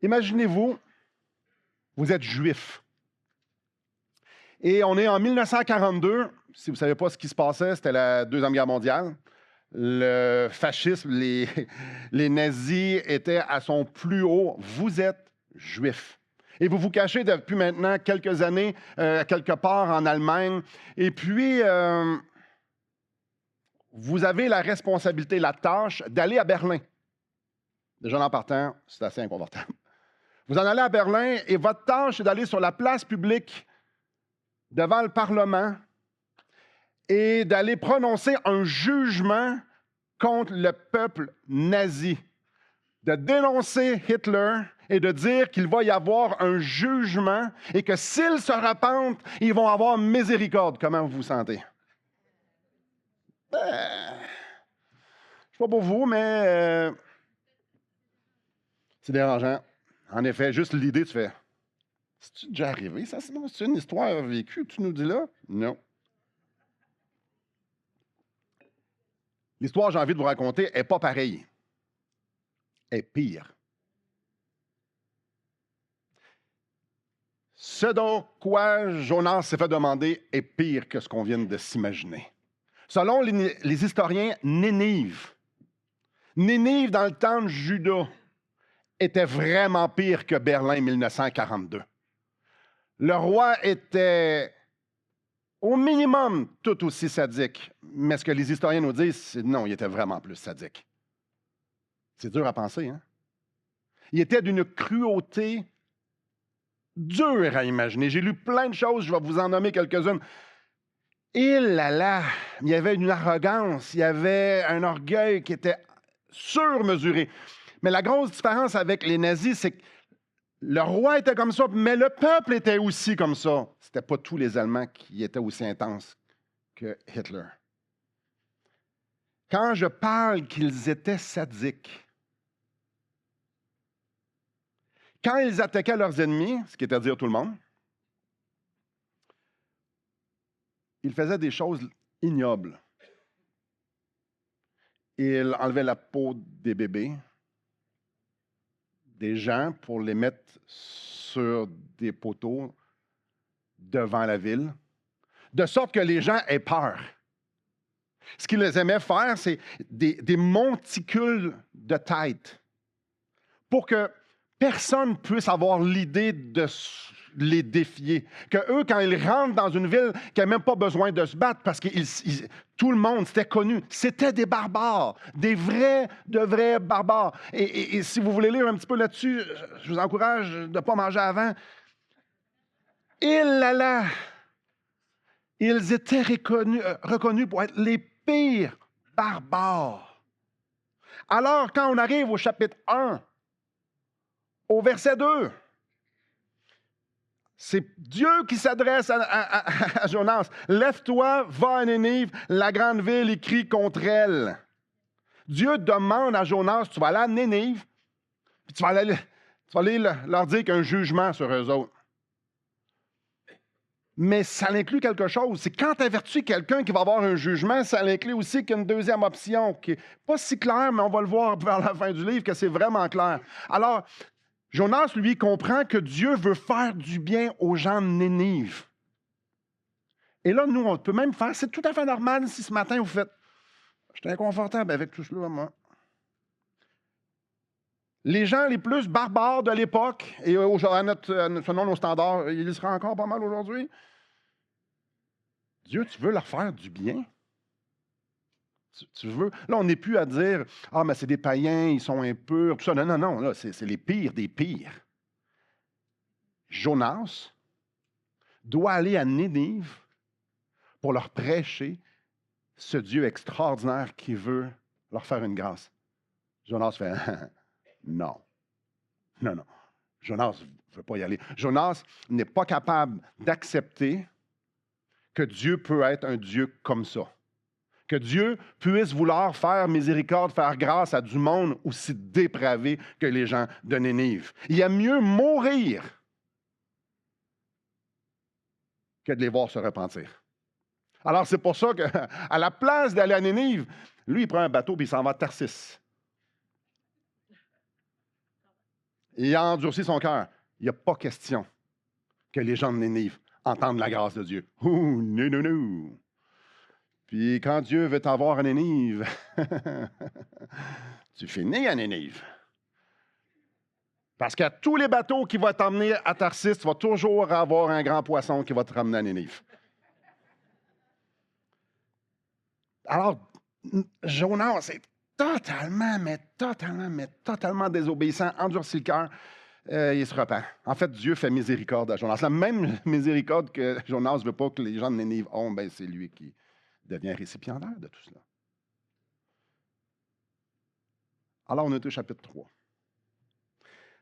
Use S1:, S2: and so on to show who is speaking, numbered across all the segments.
S1: Imaginez-vous, vous êtes juif. Et on est en 1942. Si vous ne savez pas ce qui se passait, c'était la Deuxième Guerre mondiale. Le fascisme, les nazis étaient à son plus haut. Vous êtes juif. Et vous vous cachez depuis maintenant quelques années, quelque part en Allemagne. Et puis, vous avez la responsabilité, la tâche d'aller à Berlin. Déjà en partant, c'est assez inconfortable. Vous en allez à Berlin et votre tâche, c'est d'aller sur la place publique devant le Parlement et d'aller prononcer un jugement contre le peuple nazi, de dénoncer Hitler et de dire qu'il va y avoir un jugement et que s'ils se repentent, ils vont avoir miséricorde. Comment vous vous sentez? Je ne sais pas pour vous, mais c'est dérangeant. En effet, juste l'idée, tu fais, c'est-tu déjà arrivé, ça, sinon? C'est une histoire vécue, tu nous dis là? Non. L'histoire que j'ai envie de vous raconter n'est pas pareille. Elle est pire. Ce dont quoi Jonas s'est fait demander est pire que ce qu'on vient de s'imaginer. Selon les historiens, Nénive dans le temps de Juda, était vraiment pire que Berlin 1942. Le roi était au minimum tout aussi sadique, mais ce que les historiens nous disent, c'est non, il était vraiment plus sadique. C'est dur à penser, hein? Il était d'une cruauté dure à imaginer. J'ai lu plein de choses, je vais vous en nommer quelques-unes. Et là, il y avait une arrogance, il y avait un orgueil qui était surmesuré. Mais la grosse différence avec les nazis, c'est que le roi était comme ça, mais le peuple était aussi comme ça. Ce n'étaient pas tous les Allemands qui étaient aussi intenses que Hitler. Quand je parle qu'ils étaient sadiques, quand ils attaquaient leurs ennemis, ce qui est à dire tout le monde, ils faisaient des choses ignobles. Ils enlevaient la peau des bébés, des gens, pour les mettre sur des poteaux devant la ville, de sorte que les gens aient peur. Ce qu'ils aimaient faire, c'est des monticules de tête pour que personne ne puisse avoir l'idée de les défier. Que eux, quand ils rentrent dans une ville, qu'ils n'avaient même pas besoin de se battre parce que tout le monde, c'était connu. C'était des barbares, des vrais barbares. Et si vous voulez lire un petit peu là-dessus, je vous encourage de ne pas manger avant. Ils étaient reconnus pour être les pires barbares. Alors, quand on arrive au chapitre 1, au verset 2, c'est Dieu qui s'adresse à Jonas. « Lève-toi, va à Nénive, la grande ville, et crie contre elle. » Dieu demande à Jonas, tu vas aller à Nénive, puis tu vas aller leur dire qu'il y a un jugement sur eux autres. Mais ça inclut quelque chose. C'est quand tu avertis quelqu'un qui va avoir un jugement, ça inclut aussi qu'il y a une deuxième option qui n'est pas si claire, mais on va le voir vers la fin du livre que c'est vraiment clair. Alors, Jonas, lui, comprend que Dieu veut faire du bien aux gens de Nénive. Et là, nous, on peut même faire, c'est tout à fait normal si ce matin vous faites, je suis inconfortable avec tout cela, moi. Les gens les plus barbares de l'époque, et selon nos standards, il sera encore pas mal aujourd'hui. Dieu, tu veux leur faire du bien? Tu veux? Là, on n'est plus à dire, ah, mais c'est des païens, ils sont impurs, tout ça. Non, non, non, là, c'est les pires des pires. Jonas doit aller à Nénive pour leur prêcher ce Dieu extraordinaire qui veut leur faire une grâce. Jonas fait, non, non, non. Jonas ne veut pas y aller. Jonas n'est pas capable d'accepter que Dieu peut être un Dieu comme ça. Que Dieu puisse vouloir faire miséricorde, faire grâce à du monde aussi dépravé que les gens de Nénive. Il y a mieux mourir que de les voir se repentir. Alors, c'est pour ça qu'à la place d'aller à Nénive, lui, il prend un bateau et il s'en va à Tarsis. Il a endurci son cœur. Il n'y a pas question que les gens de Nénive entendent la grâce de Dieu. Ouh, non, non, non. Puis quand Dieu veut t'avoir à Nénive, tu finis à Nénive. Parce qu'à tous les bateaux qui vont t'emmener à Tarsis, tu vas toujours avoir un grand poisson qui va te ramener à Nénive. Alors, Jonas est totalement désobéissant, endurci le cœur. Il se repent. En fait, Dieu fait miséricorde à Jonas. La même miséricorde que Jonas ne veut pas que les gens de Nénive ont, ben, c'est lui qui devient récipiendaire de tout cela. Alors, on est au chapitre 3.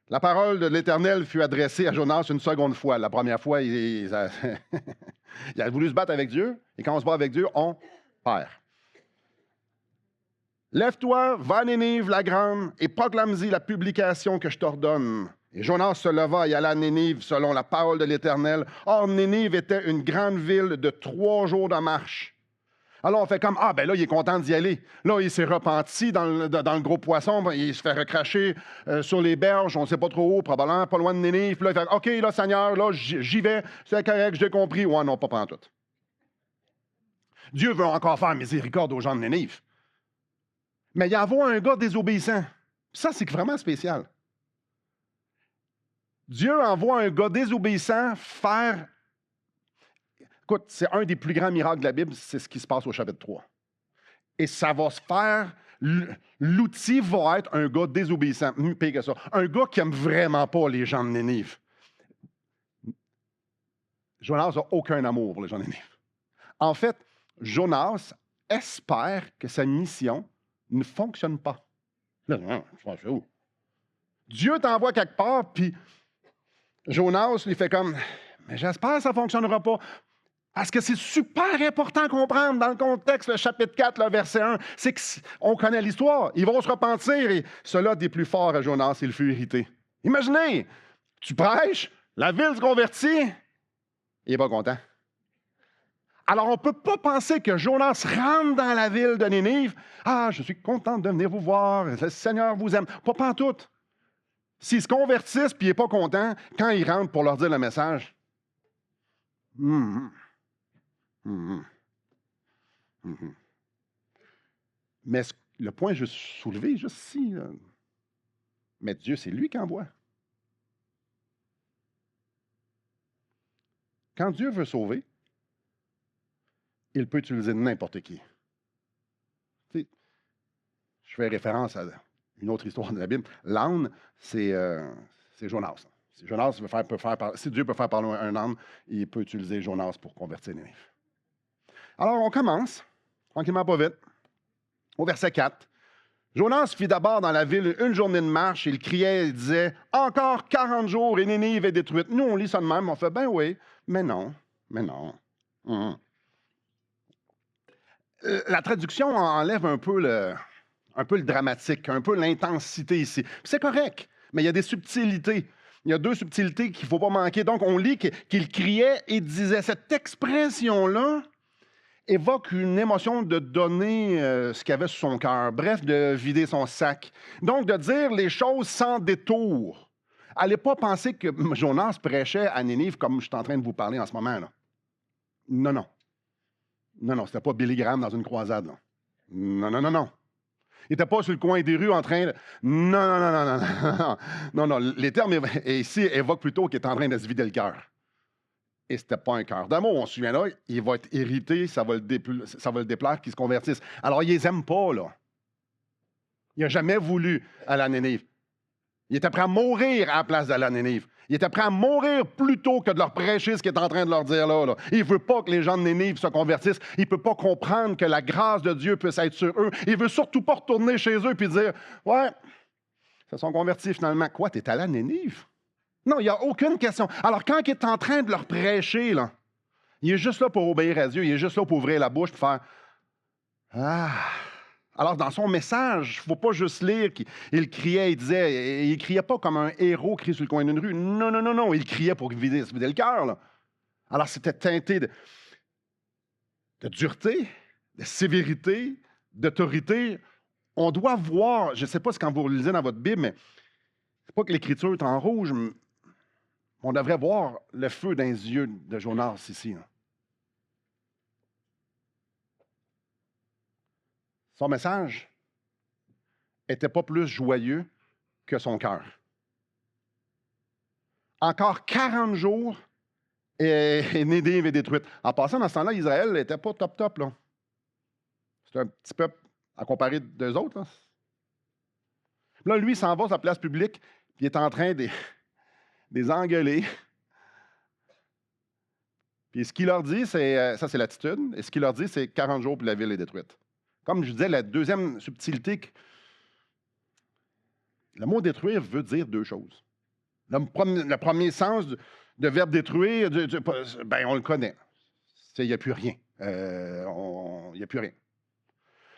S1: La parole de l'Éternel fut adressée à Jonas une seconde fois. La première fois, il a voulu se battre avec Dieu, et quand on se bat avec Dieu, on perd. Lève-toi, va à Nénive la grande, et proclame-y la publication que je t'ordonne. Et Jonas se leva et alla à Nénive selon la parole de l'Éternel. Or, Nénive était une grande ville de 3 jours de marche. Alors, on fait comme, ah, ben là, il est content d'y aller. Là, il s'est repenti dans le gros poisson. Il se fait recracher sur les berges, on ne sait pas trop où, probablement pas loin de Nénive. Puis là, il fait, OK, là, Seigneur, là, j'y vais. C'est correct, j'ai compris. Ouais, non, pas pantoute. Dieu veut encore faire miséricorde aux gens de Nénive. Mais il y a un gars désobéissant. Ça, c'est vraiment spécial. Dieu envoie un gars désobéissant faire... Écoute, c'est un des plus grands miracles de la Bible, c'est ce qui se passe au chapitre 3. Et ça va se faire... L'outil va être un gars désobéissant. Pire que ça. Un gars qui n'aime vraiment pas les gens de Nénive. Jonas n'a aucun amour pour les gens de Nénive. En fait, Jonas espère que sa mission ne fonctionne pas. Là, non, je où? Dieu t'envoie quelque part, puis Jonas lui fait comme, mais j'espère que ça ne fonctionnera pas. Parce que c'est super important à comprendre dans le contexte, le chapitre 4, le verset 1, c'est qu'on connaît l'histoire. Ils vont se repentir et cela des plus forts à Jonas, il fut irrité. Imaginez, tu prêches, la ville se convertit, il n'est pas content. Alors, on ne peut pas penser que Jonas rentre dans la ville de Nénive. Ah, je suis content de venir vous voir, le Seigneur vous aime. Pas pantoute. S'ils se convertissent et il n'est pas content, quand ils rentrent pour leur dire le message, Mais le point que je suis soulevé, juste ici, là. Mais Dieu, c'est lui qui envoie. Quand Dieu veut sauver, il peut utiliser n'importe qui. Tu sais, je fais référence à une autre histoire de la Bible. L'âne, c'est Jonas. Si Jonas si Dieu peut faire parler un âne, il peut utiliser Jonas pour convertir Nénive. Alors, on commence, tranquillement pas vite, au verset 4. Jonas fit d'abord dans la ville une journée de marche. Il criait et disait, « Encore 40 jours et Nénive est détruite. » Nous, on lit ça de même, on fait, ben oui, mais non. La traduction enlève un peu le dramatique, un peu l'intensité ici. C'est correct, mais il y a des subtilités. Il y a 2 subtilités qu'il ne faut pas manquer. Donc, on lit qu'il criait et disait. Cette expression-là évoque une émotion de donner ce qu'il avait sur son cœur. Bref, de vider son sac. Donc, de dire les choses sans détour. Allez pas penser que Jonas prêchait à Nénive comme je suis en train de vous parler en ce moment, là. Non. Non, c'était pas Billy Graham dans une croisade, là. Non. Il n'était pas sur le coin des rues en train de... Non. Les termes ici évoquent plutôt qu'il est en train de se vider le cœur. Et ce n'était pas un cœur d'amour. On se souvient là, il va être irrité, ça va le déplaire qu'il se convertisse. Alors, il ne les aime pas, là. Il n'a jamais voulu aller à Nénive. Il était prêt à mourir à la place d'aller à Nénive. Il était prêt à mourir plutôt que de leur prêcher ce qu'il est en train de leur dire là. Il ne veut pas que les gens de Nénive se convertissent. Il ne peut pas comprendre que la grâce de Dieu puisse être sur eux. Il ne veut surtout pas retourner chez eux et dire, ouais, ils se sont convertis finalement. Quoi, tu es allé à Nénive? Non, il n'y a aucune question. Alors, quand il est en train de leur prêcher, là, il est juste là pour obéir à Dieu. Il est juste là pour ouvrir la bouche et faire, ah... Alors, dans son message, il ne faut pas juste lire qu'il criait, il disait, il ne criait pas comme un héros crie sur le coin d'une rue. Non, il criait pour se vider le cœur, là. Alors, c'était teinté de dureté, de sévérité, d'autorité. On doit voir, je ne sais pas si quand vous lisez dans votre Bible, mais C'est pas que l'Écriture est en rouge, mais on devrait voir le feu dans les yeux de Jonas ici. Là. Son message n'était pas plus joyeux que son cœur. Encore 40 jours et Nénive est détruite. En passant, dans ce temps-là, Israël n'était pas top, là. C'était un petit peuple à comparer d'eux autres. Là, lui, il s'en va sur la place publique, puis il est en train de les engueuler. Puis ce qu'il leur dit, c'est, ça c'est l'attitude, et ce qu'il leur dit, c'est 40 jours, puis la ville est détruite. Comme je disais, la deuxième subtilité, le mot détruire veut dire deux choses. Le premier sens de verbe détruire, ben, on le connaît. Il n'y a plus rien. Il n'y a plus rien.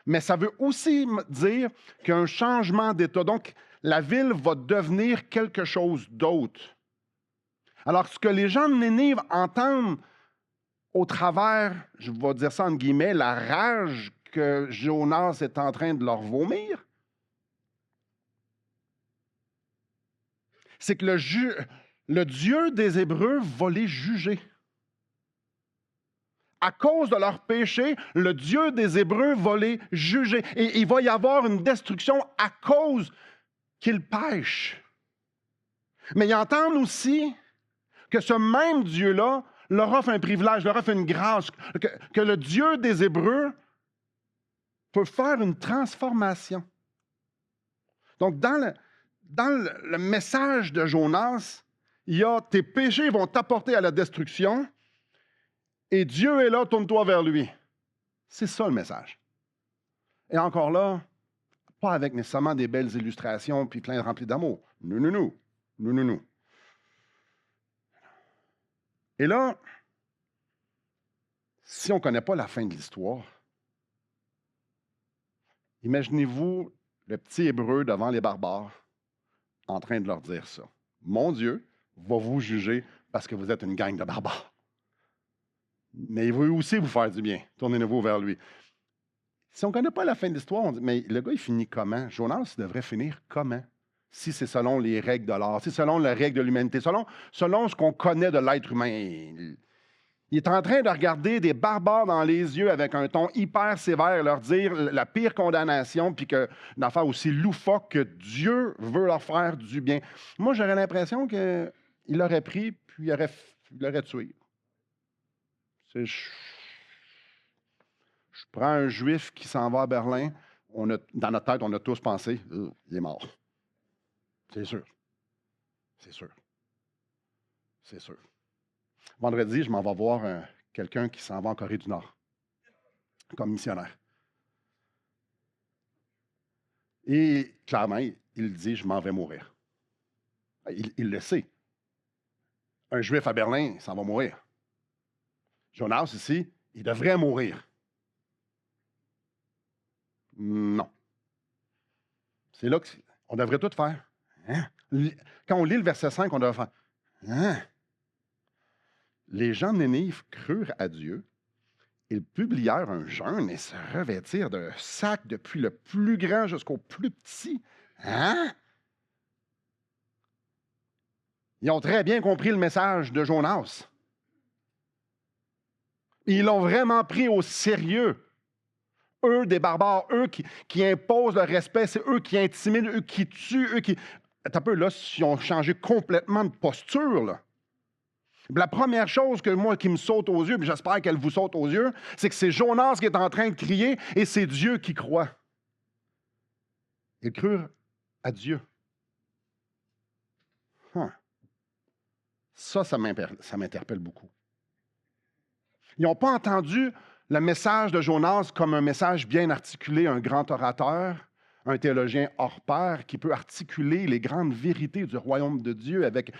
S1: Mais ça veut aussi dire qu'il y a un changement d'état. Donc, la ville va devenir quelque chose d'autre. Alors, ce que les gens de Nénive entendent au travers, je vais dire ça entre guillemets, la rage que Jonas est en train de leur vomir, c'est que le Dieu des Hébreux va les juger. À cause de leur péché, le Dieu des Hébreux va les juger. Et il va y avoir une destruction à cause qu'ils pêchent. Mais ils entendent aussi que ce même Dieu-là leur offre un privilège, leur offre une grâce, que le Dieu des Hébreux peut faire une transformation. Donc, dans le message de Jonas, il y a tes péchés vont t'apporter à la destruction et Dieu est là, tourne-toi vers lui. C'est ça le message. Et encore là, pas avec nécessairement des belles illustrations puis plein rempli d'amour. Non. Et là, si on ne connaît pas la fin de l'histoire, imaginez-vous le petit Hébreu devant les barbares en train de leur dire ça. Mon Dieu va vous juger parce que vous êtes une gang de barbares. Mais il veut aussi vous faire du bien. Tournez-vous vers lui. Si on ne connaît pas la fin de l'histoire, on dit, mais le gars, il finit comment? Jonas devrait finir comment? Si c'est selon les règles de l'art, si c'est selon les règles de l'humanité, selon ce qu'on connaît de l'être humain. Il est en train de regarder des barbares dans les yeux avec un ton hyper sévère, leur dire la pire condamnation, puis une affaire aussi loufoque que Dieu veut leur faire du bien. Moi, j'aurais l'impression qu'il l'aurait pris, puis il l'aurait tué. Je prends un juif qui s'en va à Berlin, dans notre tête, on a tous pensé, il est mort. C'est sûr. Vendredi, je m'en vais voir quelqu'un qui s'en va en Corée du Nord, comme missionnaire. Et clairement, il dit, je m'en vais mourir. Il le sait. Un juif à Berlin, il s'en va mourir. Jonas, ici, il devrait mourir. Non. C'est là qu'on devrait tout faire. Hein? Quand on lit le verset 5, on devrait faire hein? Les gens de Nénive crurent à Dieu, ils publièrent un jeûne et se revêtirent d'un sac depuis le plus grand jusqu'au plus petit. Hein? Ils ont très bien compris le message de Jonas. Ils l'ont vraiment pris au sérieux. Eux, des barbares, eux qui imposent le respect, c'est eux qui intimident, eux qui tuent, eux qui... Attends un peu, là, ils ont changé complètement de posture, là. La première chose qui me saute aux yeux, puis j'espère qu'elle vous saute aux yeux, c'est que c'est Jonas qui est en train de crier et c'est Dieu qui croit. Ils crurent à Dieu. Ça m'interpelle beaucoup. Ils n'ont pas entendu le message de Jonas comme un message bien articulé, un grand orateur, un théologien hors pair qui peut articuler les grandes vérités du royaume de Dieu avec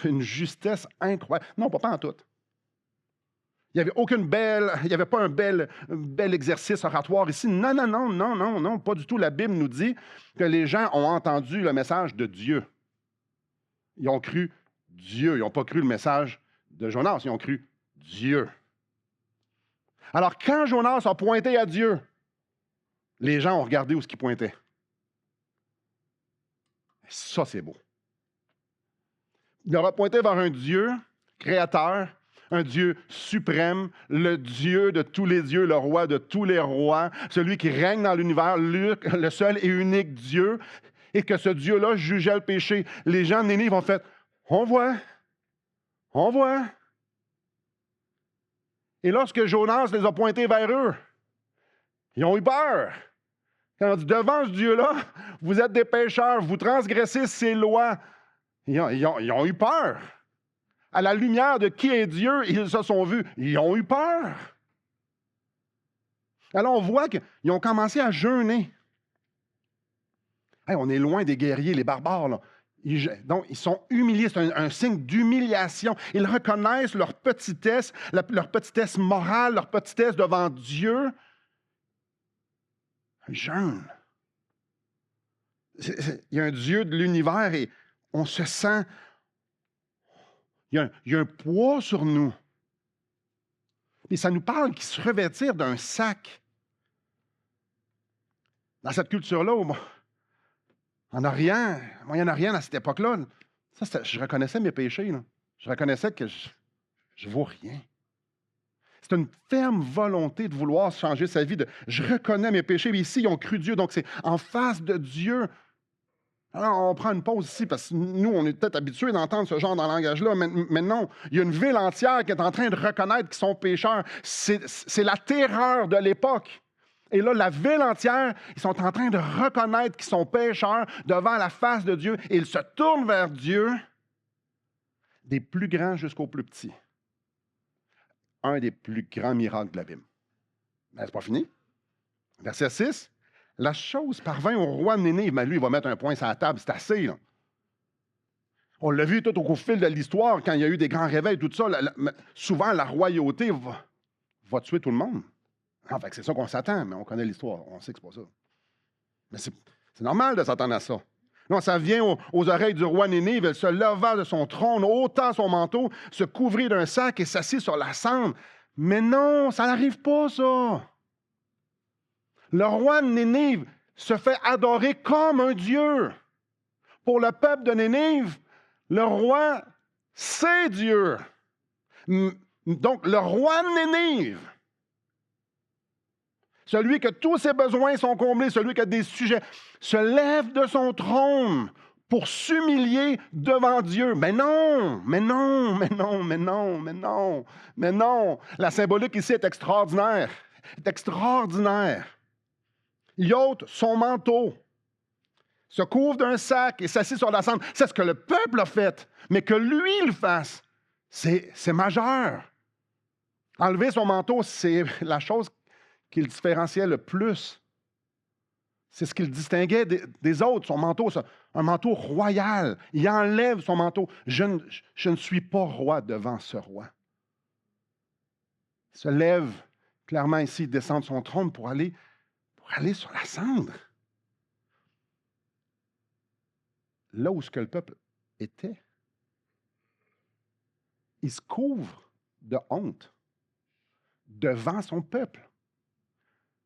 S1: une justesse incroyable. Non, pas en tout. Il n'y avait pas un bel exercice oratoire ici. Non, pas du tout. La Bible nous dit que les gens ont entendu le message de Dieu. Ils ont cru Dieu. Ils n'ont pas cru le message de Jonas. Ils ont cru Dieu. Alors, quand Jonas a pointé à Dieu, les gens ont regardé où ce qu'il pointait. Ça, c'est beau. Il leur a pointé vers un Dieu créateur, un Dieu suprême, le Dieu de tous les dieux, le roi de tous les rois, celui qui règne dans l'univers, le seul et unique Dieu, et que ce Dieu-là jugeait le péché. Les gens de Nénive ont fait « On voit, on voit ». Et lorsque Jonas les a pointés vers eux, ils ont eu peur. Quand on dit « Devant ce Dieu-là, vous êtes des pécheurs, vous transgressez ses lois ». Ils ont eu peur. À la lumière de qui est Dieu, ils se sont vus. Ils ont eu peur. Alors, on voit qu'ils ont commencé à jeûner. Hey, on est loin des guerriers, les barbares, là. Donc, ils sont humiliés. C'est un signe d'humiliation. Ils reconnaissent leur petitesse, leur petitesse morale, leur petitesse devant Dieu. Un jeûne. Il y a un Dieu de l'univers et on se sent... Il y a un poids sur nous. Et ça nous parle qu'ils se revêtirent d'un sac. Dans cette culture-là, en Orient, Moyen-Orient, à cette époque-là, je reconnaissais mes péchés. Là. Je reconnaissais que je ne vaux rien. C'est une ferme volonté de vouloir changer sa vie. Je reconnais mes péchés. Mais ici, ils ont cru Dieu. Donc, c'est en face de Dieu. Alors, on prend une pause ici parce que nous, on est peut-être habitués d'entendre ce genre de langage-là, mais non, il y a une ville entière qui est en train de reconnaître qu'ils sont pécheurs. C'est la terreur de l'époque. Et là, la ville entière, ils sont en train de reconnaître qu'ils sont pécheurs devant la face de Dieu et ils se tournent vers Dieu, des plus grands jusqu'aux plus petits. Un des plus grands miracles de la Bible. Mais c'est pas fini. Verset 6. La chose parvint au roi de Nénive, mais lui, il va mettre un point sur la table, c'est assez, là. On l'a vu tout au fil de l'histoire, quand il y a eu des grands réveils, tout ça, souvent la royauté va tuer tout le monde. En fait, c'est ça qu'on s'attend, mais on connaît l'histoire, on sait que c'est pas ça. Mais c'est normal de s'attendre à ça. Non, ça vient aux oreilles du roi Nénive, il se leva de son trône, ôta son manteau, se couvrit d'un sac et s'assit sur la cendre. Mais non, ça n'arrive pas, ça. Le roi de Nénive se fait adorer comme un dieu. Pour le peuple de Nénive, le roi, c'est Dieu. Donc, le roi de Nénive, celui que tous ses besoins sont comblés, celui qui a des sujets, se lève de son trône pour s'humilier devant Dieu. Mais non, mais non, mais non, mais non, mais non, mais non. La symbolique ici est extraordinaire. C'est extraordinaire. Il ôte son manteau, se couvre d'un sac et s'assit sur la cendre. C'est ce que le peuple a fait. Mais que lui le fasse, c'est majeur. Enlever son manteau, c'est la chose qui le différenciait le plus. C'est ce qui le distinguait des autres, son manteau, un manteau royal. Il enlève son manteau. Je ne suis pas roi devant ce roi. Il se lève clairement ici, descend de son trône pour aller sur la cendre. Là où ce que le peuple était. Il se couvre de honte devant son peuple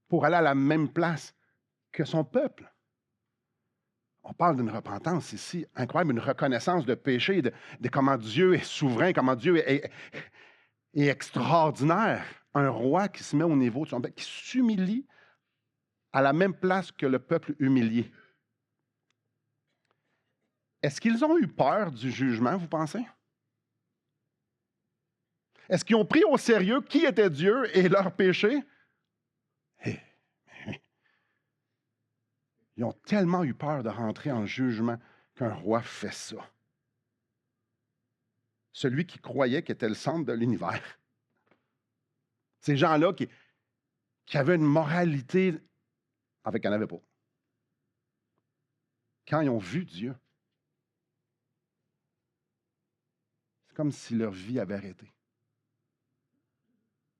S1: pour aller à la même place que son peuple. On parle d'une repentance ici incroyable, une reconnaissance de péché, de comment Dieu est souverain, comment Dieu est extraordinaire. Un roi qui se met au niveau de son peuple, qui s'humilie à la même place que le peuple humilié. Est-ce qu'ils ont eu peur du jugement, vous pensez? Est-ce qu'ils ont pris au sérieux qui était Dieu et leur péché? Ils ont tellement eu peur de rentrer en jugement qu'un roi fait ça. Celui qui croyait qu'il était le centre de l'univers. Ces gens-là qui avaient une moralité avec qu'il n'y en avait pas. Quand ils ont vu Dieu, c'est comme si leur vie avait arrêté.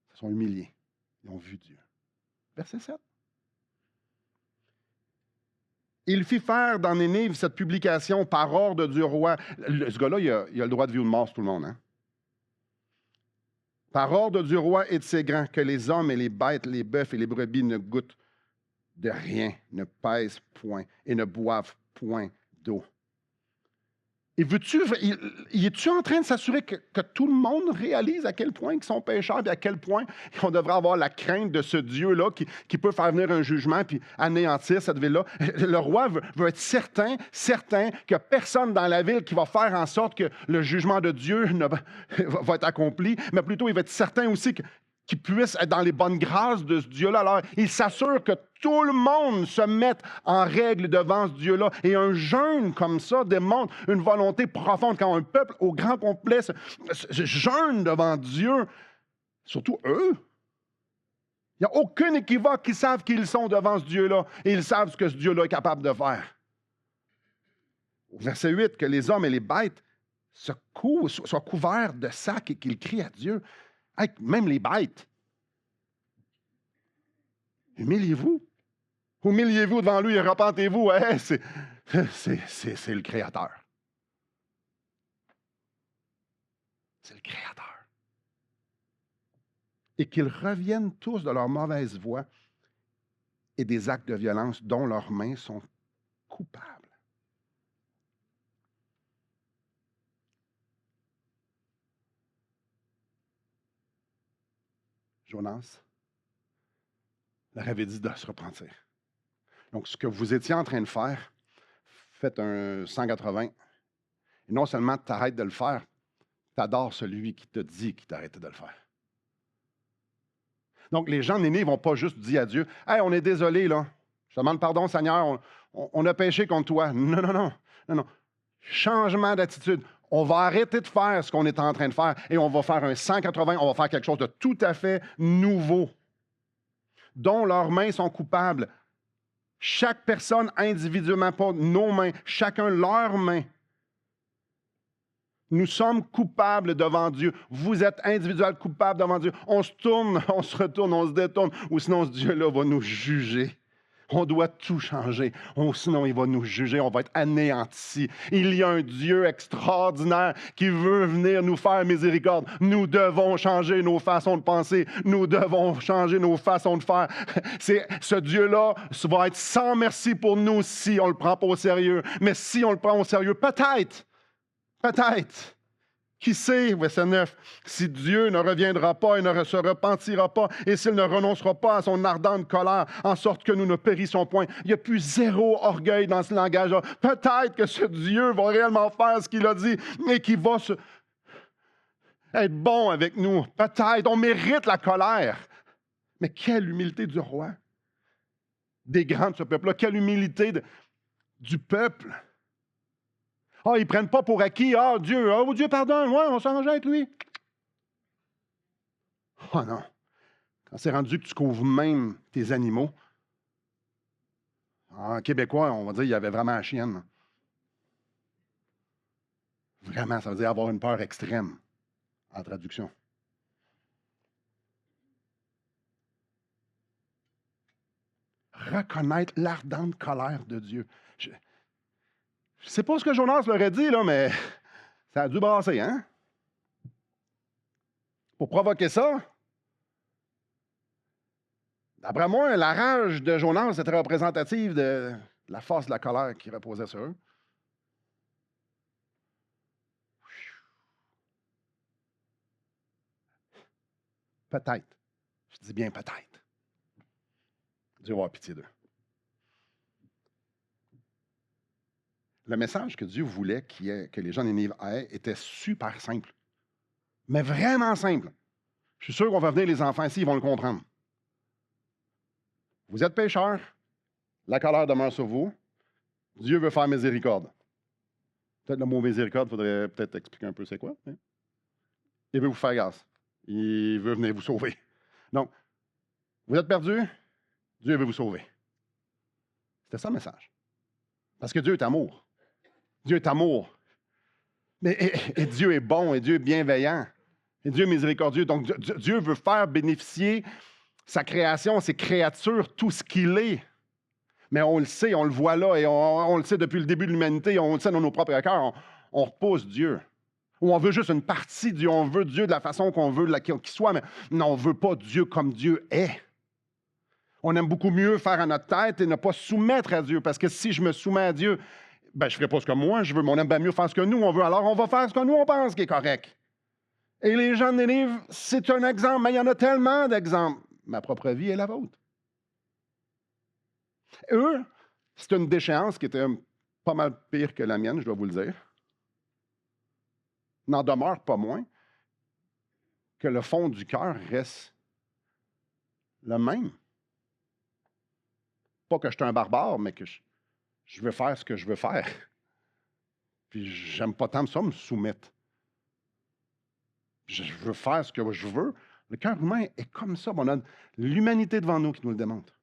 S1: Ils se sont humiliés. Ils ont vu Dieu. Verset 7. Il fit faire dans Nénive cette publication par ordre du roi. Ce gars-là, il a le droit de vie ou de mort sur tout le monde. Hein? Par ordre du roi et de ses grands, que les hommes et les bêtes, les bœufs et les brebis ne goûtent de rien, ne pèsent point et ne boivent point d'eau. Et es-tu en train de s'assurer que tout le monde réalise à quel point ils sont pécheurs et à quel point on devrait avoir la crainte de ce Dieu-là qui peut faire venir un jugement puis anéantir cette ville-là? Le roi veut être certain qu'il n'y a personne dans la ville qui va faire en sorte que le jugement de Dieu va être accompli, mais plutôt il va être certain aussi qu'il puisse être dans les bonnes grâces de ce Dieu-là. Alors, il s'assure que tout le monde se mette en règle devant ce Dieu-là. Et un jeûne comme ça démontre une volonté profonde. Quand un peuple au grand complet se jeûne devant Dieu, surtout eux, il n'y a aucun équivoque. Ils savent qu'ils sont devant ce Dieu-là et ils savent ce que ce Dieu-là est capable de faire. Au verset 8, que les hommes et les bêtes soient couverts de sacs et qu'ils crient à Dieu. Hey, même les bêtes. Humiliez-vous. Humiliez-vous devant lui et repentez-vous. Hey, c'est le Créateur. C'est le Créateur. Et qu'ils reviennent tous de leur mauvaise voie et des actes de violence dont leurs mains sont coupables. Jonas leur avait dit de se repentir. Donc, ce que vous étiez en train de faire, faites un 180. Et non seulement tu arrêtes de le faire, tu adores celui qui te dit qu'il t'arrêtait de le faire. Donc, les gens de Nénive n'ont pas juste dit à Dieu, « Hey, on est désolé, là. Je te demande pardon, Seigneur, on a péché contre toi. » Non. Changement d'attitude. On va arrêter de faire ce qu'on est en train de faire et on va faire un 180, on va faire quelque chose de tout à fait nouveau, dont leurs mains sont coupables. Chaque personne individuellement, pas nos mains, chacun leurs mains. Nous sommes coupables devant Dieu. Vous êtes individuels coupables devant Dieu. On se tourne, on se retourne, on se détourne, ou sinon ce Dieu-là va nous juger. On doit tout changer, sinon il va nous juger, on va être anéantis. Il y a un Dieu extraordinaire qui veut venir nous faire miséricorde. Nous devons changer nos façons de penser, nous devons changer nos façons de faire. Ce Dieu-là va être sans merci pour nous si on ne le prend pas au sérieux. Mais si on le prend au sérieux, peut-être, qui sait, verset 9, si Dieu ne reviendra pas et ne se repentira pas, et s'il ne renoncera pas à son ardente colère, en sorte que nous ne périssons point. Il n'y a plus zéro orgueil dans ce langage-là. Peut-être que ce Dieu va réellement faire ce qu'il a dit et qu'il va être bon avec nous. Peut-être, on mérite la colère. Mais quelle humilité du roi, des grands de ce peuple-là, quelle humilité du peuple. Ils ne prennent pas pour acquis. Dieu pardonne, on s'arrange avec lui. Non. Quand c'est rendu que tu couvres même tes animaux, en québécois, on va dire qu'il y avait vraiment la chienne. Vraiment, ça veut dire avoir une peur extrême, en traduction. Reconnaître l'ardente colère de Dieu. Je ne sais pas ce que Jonas leur a dit, là, mais ça a dû brasser, hein? Pour provoquer ça, d'après moi, la rage de Jonas était représentative de la force de la colère qui reposait sur eux. Peut-être. Je dis bien peut-être. Dieu va avoir pitié d'eux. Le message que Dieu voulait que les gens de Nénive aient était super simple. Mais vraiment simple. Je suis sûr qu'on va venir les enfants ici, ils vont le comprendre. Vous êtes pécheurs, la colère demeure sur vous, Dieu veut faire miséricorde. Peut-être le mot miséricorde, il faudrait peut-être expliquer un peu c'est quoi. Hein? Il veut vous faire grâce. Il veut venir vous sauver. Donc, vous êtes perdus, Dieu veut vous sauver. C'était ça le message. Parce que Dieu est amour. Dieu est amour. Et Dieu est bon, et Dieu est bienveillant, et Dieu est miséricordieux. Donc, Dieu veut faire bénéficier sa création, ses créatures, tout ce qu'il est. Mais on le sait, on le voit là, et on le sait depuis le début de l'humanité, on le sait dans nos propres cœurs, on repousse Dieu. Ou on veut juste une partie de Dieu, on veut Dieu de la façon qu'on veut qu'il soit, mais non, on ne veut pas Dieu comme Dieu est. On aime beaucoup mieux faire à notre tête et ne pas soumettre à Dieu, parce que si je me soumets à Dieu, Ben, je ne ferai pas ce que moi je veux, mais on aime bien mieux faire ce que nous, on veut. Alors, on va faire ce que nous, on pense qui est correct. Et les gens de Nénive, c'est un exemple, mais il y en a tellement d'exemples. Ma propre vie est la vôtre. Eux, c'est une déchéance qui était pas mal pire que la mienne, je dois vous le dire. N'en demeure pas moins que le fond du cœur reste le même. Pas que je suis un barbare, mais que je veux faire ce que je veux faire. Puis j'aime pas tant ça me soumettre. Je veux faire ce que je veux. Le cœur humain est comme ça. On a l'humanité devant nous qui nous le démontre.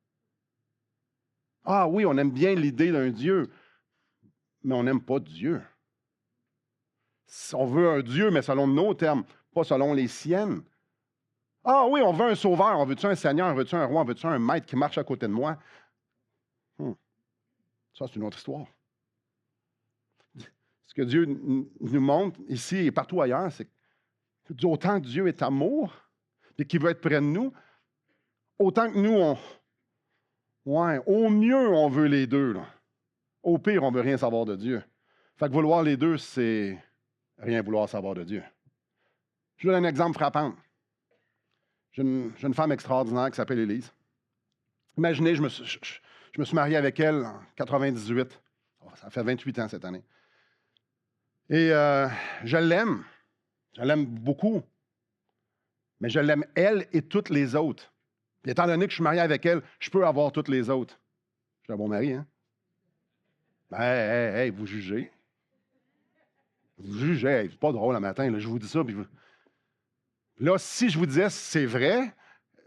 S1: Ah oui, on aime bien l'idée d'un Dieu, mais on n'aime pas Dieu. On veut un Dieu, mais selon nos termes, pas selon les siennes. Ah oui, on veut un sauveur, on veut-tu un seigneur, on veut-tu un roi, on veut-tu un maître qui marche à côté de moi? Ça, c'est une autre histoire. Ce que Dieu nous montre ici et partout ailleurs, c'est que autant que Dieu est amour et qu'il veut être près de nous, autant que nous, au mieux, on veut les deux. Là. Au pire, on ne veut rien savoir de Dieu. Fait que vouloir les deux, c'est rien vouloir savoir de Dieu. Je vous donne un exemple frappant. J'ai une femme extraordinaire qui s'appelle Élise. Imaginez, je me suis marié avec elle en 98. Oh, ça fait 28 ans cette année. Et je l'aime. Je l'aime beaucoup. Mais je l'aime elle et toutes les autres. Puis étant donné que je suis marié avec elle, je peux avoir toutes les autres. Je suis un bon mari, hein? Ben, vous jugez. Vous jugez. C'est pas drôle le matin, là, je vous dis ça. Puis là, si je vous disais c'est vrai,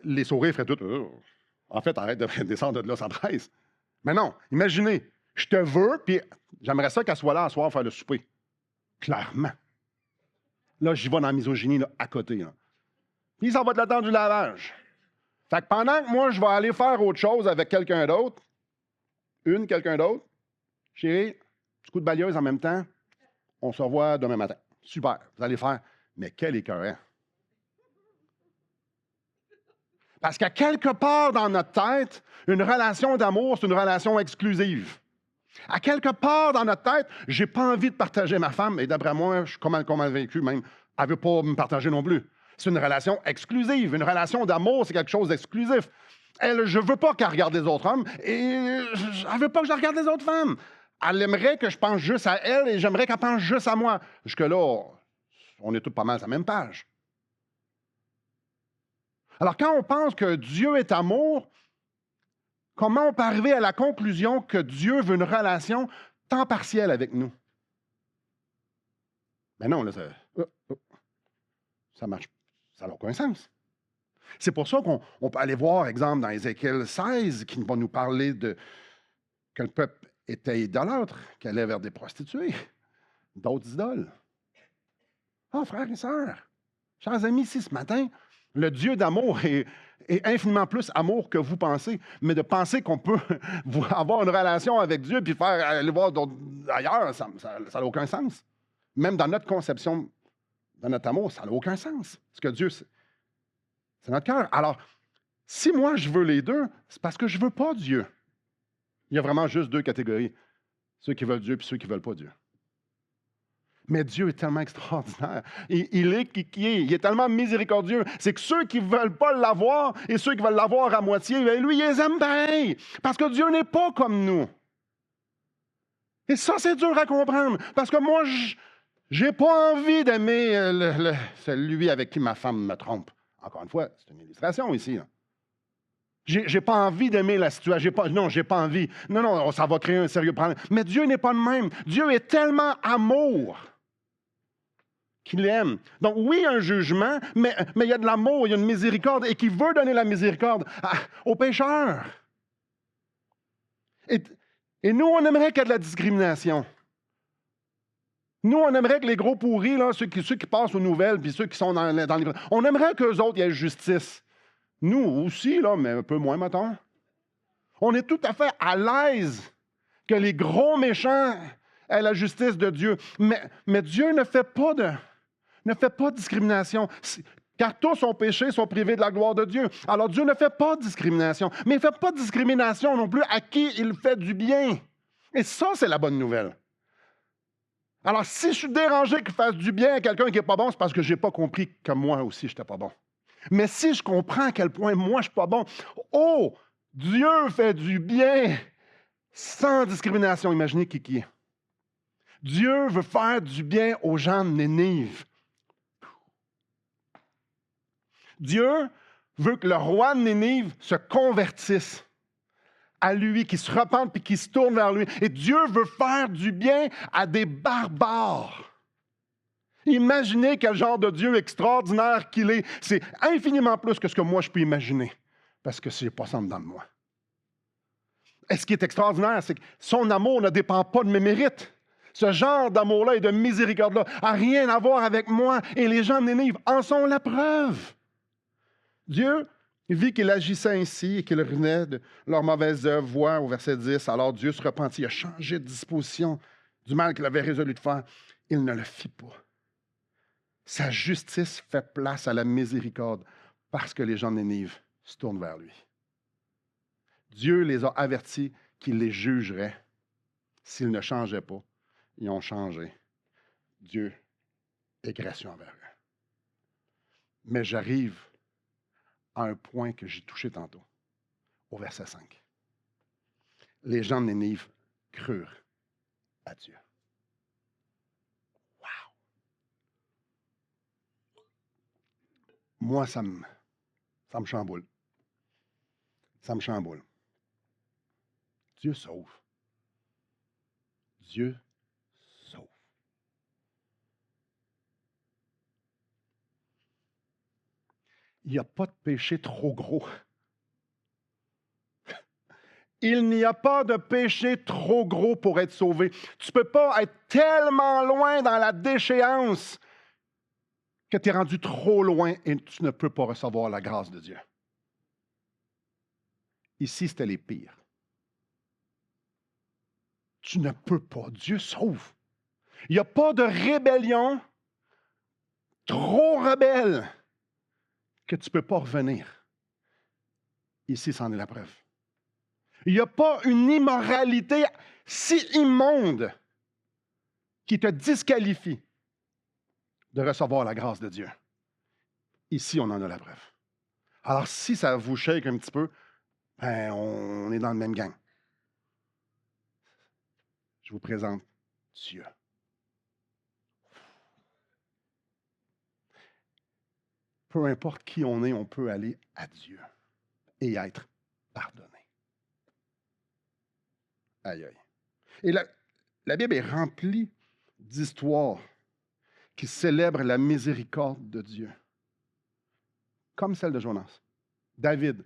S1: les sourires feraient tout. En fait, arrête de descendre de là sans presse. Mais non, imaginez, je te veux, puis j'aimerais ça qu'elle soit là à soir faire le souper. Clairement. Là, j'y vais dans la misogynie là, à côté. Là. Puis ça va être le temps du lavage. Fait que pendant que moi, je vais aller faire autre chose avec quelqu'un d'autre, quelqu'un d'autre, chérie, petit coup de balieuse en même temps, on se revoit demain matin. Super, vous allez faire. Mais quel écœurant. Parce qu'à quelque part dans notre tête, une relation d'amour, c'est une relation exclusive. À quelque part dans notre tête, j'ai pas envie de partager ma femme, et d'après moi, je suis convaincu même, elle ne veut pas me partager non plus. C'est une relation exclusive. Une relation d'amour, c'est quelque chose d'exclusif. Elle, je ne veux pas qu'elle regarde les autres hommes, et elle ne veut pas que je regarde les autres femmes. Elle aimerait que je pense juste à elle, et j'aimerais qu'elle pense juste à moi. Jusque-là, on est tous pas mal sur la même page. Alors, quand on pense que Dieu est amour, comment on peut arriver à la conclusion que Dieu veut une relation temps partielle avec nous? Mais non, là, ça marche. Ça n'a aucun sens. C'est pour ça qu'on peut aller voir, exemple, dans Ézéchiel 16, qui va nous parler de que le peuple était idolâtre, qu'il allait vers des prostituées, d'autres idoles. Ah, frères et sœurs, chers amis, ici ce matin, le Dieu d'amour est infiniment plus amour que vous pensez, mais de penser qu'on peut avoir une relation avec Dieu puis faire aller voir ailleurs, ça n'a aucun sens. Même dans notre conception, dans notre amour, ça n'a aucun sens. Parce que Dieu, c'est notre cœur. Alors, si moi je veux les deux, c'est parce que je ne veux pas Dieu. Il y a vraiment juste deux catégories. Ceux qui veulent Dieu et ceux qui ne veulent pas Dieu. Mais Dieu est tellement extraordinaire. Il est tellement miséricordieux. C'est que ceux qui ne veulent pas l'avoir et ceux qui veulent l'avoir à moitié, bien, lui, il les aime pareil. Parce que Dieu n'est pas comme nous. Et ça, c'est dur à comprendre. Parce que moi, je n'ai pas envie d'aimer celui avec qui ma femme me trompe. Encore une fois, c'est une illustration ici. Là. J'ai pas envie d'aimer la situation. J'ai pas envie. Non, ça va créer un sérieux problème. Mais Dieu n'est pas le même. Dieu est tellement amour qu'il aime. Donc oui, il y a un jugement, mais il y a de l'amour, il y a une miséricorde et qui veut donner la miséricorde aux pécheurs. Et nous, on aimerait qu'il y ait de la discrimination. Nous, on aimerait que les gros pourris, là, ceux qui passent aux nouvelles, puis ceux qui sont dans les... On aimerait qu'eux autres, il y ait justice. Nous aussi, là, mais un peu moins, mettons. On est tout à fait à l'aise que les gros méchants aient la justice de Dieu. Mais Dieu ne fait pas de discrimination. Car tous ont péché, sont privés de la gloire de Dieu. Alors Dieu ne fait pas de discrimination. Mais il ne fait pas de discrimination non plus à qui il fait du bien. Et ça, c'est la bonne nouvelle. Alors, si je suis dérangé qu'il fasse du bien à quelqu'un qui n'est pas bon, c'est parce que je n'ai pas compris que moi aussi, je n'étais pas bon. Mais si je comprends à quel point moi, je ne suis pas bon, oh, Dieu fait du bien sans discrimination. Imaginez qui est. Dieu veut faire du bien aux gens de Nénive. Dieu veut que le roi de Nénive se convertisse à lui, qu'il se repente puis qu'il se tourne vers lui. Et Dieu veut faire du bien à des barbares. Imaginez quel genre de Dieu extraordinaire qu'il est. C'est infiniment plus que ce que moi je peux imaginer, parce que c'est pas ça dedans de moi. Et ce qui est extraordinaire, c'est que son amour ne dépend pas de mes mérites. Ce genre d'amour-là et de miséricorde-là n'a rien à voir avec moi. Et les gens de Nénive en sont la preuve. Dieu vit qu'il agissait ainsi et qu'il revenait de leur mauvaise voie au verset 10. Alors Dieu se repentit, il a changé de disposition du mal qu'il avait résolu de faire. Il ne le fit pas. Sa justice fait place à la miséricorde parce que les gens de Nénive se tournent vers lui. Dieu les a avertis qu'il les jugerait s'ils ne changeaient pas. Ils ont changé. Dieu est gracieux envers eux. Mais j'arrive à un point que j'ai touché tantôt, au verset 5. Les gens de Nénive crurent à Dieu. Wow! Moi, ça me chamboule. Ça me chamboule. Dieu sauve. Dieu sauve. Il n'y a pas de péché trop gros. Il n'y a pas de péché trop gros pour être sauvé. Tu ne peux pas être tellement loin dans la déchéance que tu es rendu trop loin et tu ne peux pas recevoir la grâce de Dieu. Ici, c'était les pires. Tu ne peux pas. Dieu sauve. Il n'y a pas de rébellion trop rebelle que tu ne peux pas revenir. Ici, c'en est la preuve. Il n'y a pas une immoralité si immonde qui te disqualifie de recevoir la grâce de Dieu. Ici, on en a la preuve. Alors, si ça vous shake un petit peu, ben, on est dans le même gang. Je vous présente Dieu. Peu importe qui on est, on peut aller à Dieu et être pardonné. Aïe, aïe. Et la Bible est remplie d'histoires qui célèbrent la miséricorde de Dieu. Comme celle de Jonas. David,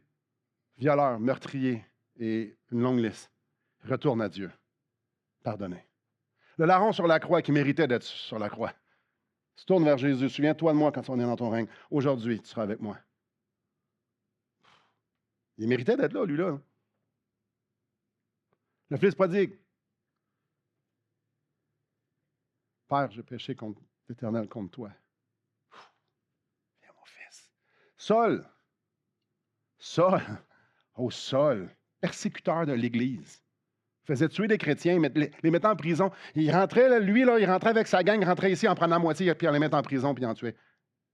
S1: violeur, meurtrier et une longue liste, retourne à Dieu. Pardonné. Le larron sur la croix qui méritait d'être sur la croix se tourne vers Jésus. Souviens-toi de moi quand on est dans ton règne. Aujourd'hui, tu seras avec moi. Il méritait d'être là, lui-là. Le fils prodigue. Père, j'ai péché contre l'Éternel, contre toi. Viens, mon fils. Saul, Saul, persécuteur de l'Église, faisait tuer des chrétiens, les mettait en prison. Il rentrait, là, lui, il rentrait avec sa gang, il rentrait ici en prenant la moitié, puis en les mettait en prison, puis en tuait.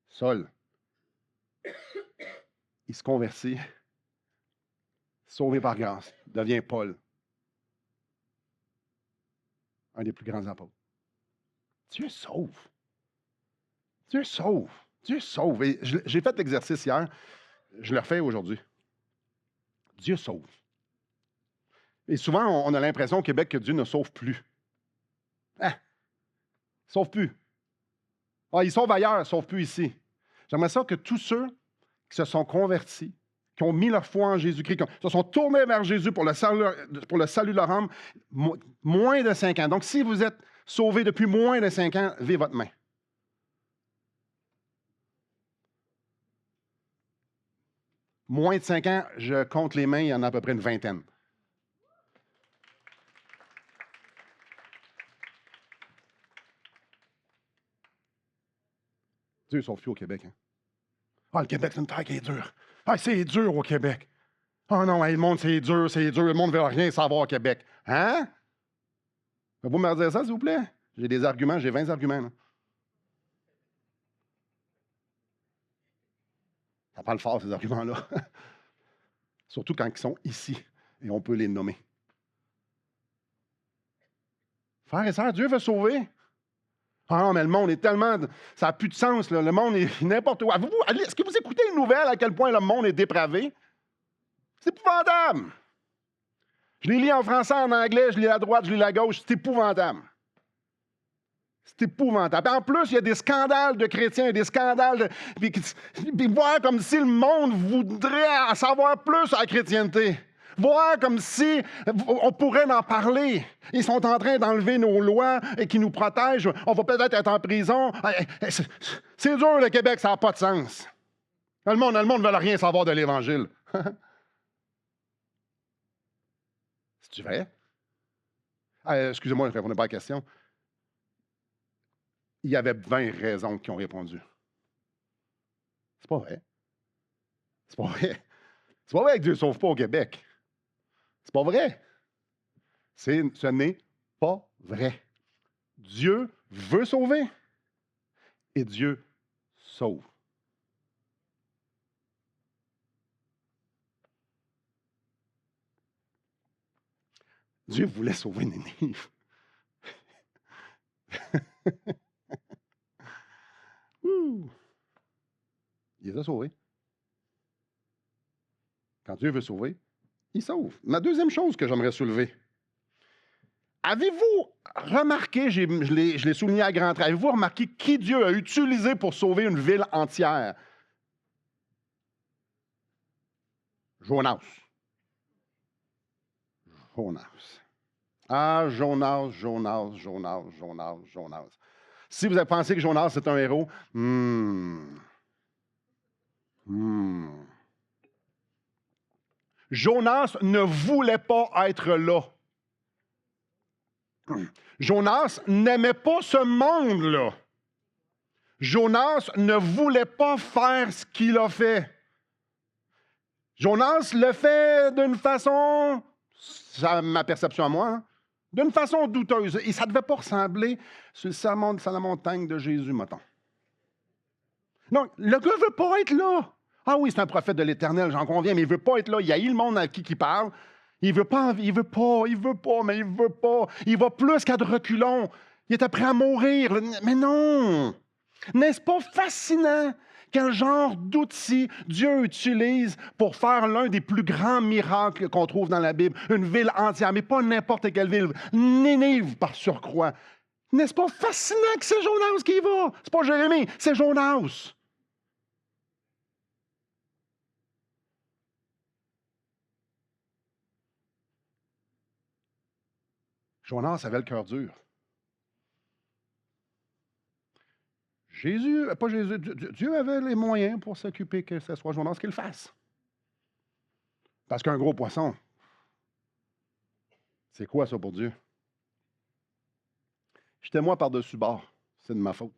S1: Saul, il se convertit, sauvé par grâce, devient Paul, un des plus grands apôtres. Dieu sauve. Dieu sauve. Dieu sauve. Et j'ai fait l'exercice hier, je le refais aujourd'hui. Dieu sauve. Et souvent, on a l'impression au Québec que Dieu ne sauve plus. Il ne sauve plus. Il sauve ailleurs, il ne sauve plus ici. J'aimerais ça que tous ceux qui se sont convertis, qui ont mis leur foi en Jésus-Christ, qui se sont tournés vers Jésus pour le salut de leur âme, moins de 5 ans. Donc, si vous êtes sauvés depuis moins de 5 ans, levez votre main. Moins de 5 ans, je compte les mains, il y en a à peu près une vingtaine. Dieu sauve plus au Québec. Hein? Le Québec, c'est une terre qui est dure. C'est dur au Québec. Non, le monde, c'est dur. Le monde ne veut rien savoir au Québec. Hein? Vous me dire ça, s'il vous plaît? J'ai des arguments, j'ai 20 arguments. Là. Ça parle fort, ces arguments-là. Surtout quand ils sont ici et on peut les nommer. Frères et sœurs, Dieu veut sauver. Ah non, mais le monde est tellement... Ça n'a plus de sens, là. Le monde est n'importe où. Est-ce que vous écoutez les nouvelles à quel point le monde est dépravé? C'est épouvantable. Je les lis en français, en anglais, je lis à droite, je lis à gauche. C'est épouvantable. C'est épouvantable. En plus, il y a des scandales de chrétiens, des scandales de... Puis voir comme si le monde voudrait en savoir plus sur la chrétienté. Voir comme si on pourrait en parler. Ils sont en train d'enlever nos lois et qui nous protègent. On va peut-être être en prison. C'est dur, le Québec, ça n'a pas de sens. Le monde ne veut rien savoir de l'Évangile. C'est-tu vrai? Excusez-moi, je ne répondais pas à la question. Il y avait 20 raisons qui ont répondu. C'est pas vrai. C'est pas vrai. C'est pas vrai que Dieu ne sauve pas au Québec. C'est pas vrai. Ce n'est pas vrai. Dieu veut sauver et Dieu sauve. Dieu voulait sauver Nénive. Il les a sauvés. Quand Dieu veut sauver, il sauve. Ma deuxième chose que j'aimerais soulever. Avez-vous remarqué, je l'ai souligné à grand trait, avez-vous remarqué qui Dieu a utilisé pour sauver une ville entière? Jonas. Ah, Jonas. Si vous avez pensé que Jonas c'est un héros, Jonas ne voulait pas être là. Jonas n'aimait pas ce monde-là. Jonas ne voulait pas faire ce qu'il a fait. Jonas le fait d'une façon, c'est ma perception à moi, hein, d'une façon douteuse. Et ça ne devait pas ressembler sur la montagne de Jésus, mettons. Donc, le gars ne veut pas être là. Ah oui, c'est un prophète de l'Éternel, j'en conviens, mais il ne veut pas être là. Il haït le monde à qui il parle. Il veut pas, mais il veut pas. Il va plus qu'à de reculons. Il était prêt à mourir. Mais non! N'est-ce pas fascinant quel genre d'outil Dieu utilise pour faire l'un des plus grands miracles qu'on trouve dans la Bible? Une ville entière, mais pas n'importe quelle ville. Nénive par surcroît. N'est-ce pas fascinant que c'est Jonas qui y va? C'est pas Jérémie, c'est Jonas. Jonas avait le cœur dur. Dieu avait les moyens pour s'occuper que ce soit Jonas qui le fasse. Parce qu'un gros poisson, c'est quoi ça pour Dieu? J'étais moi par-dessus bord. C'est de ma faute.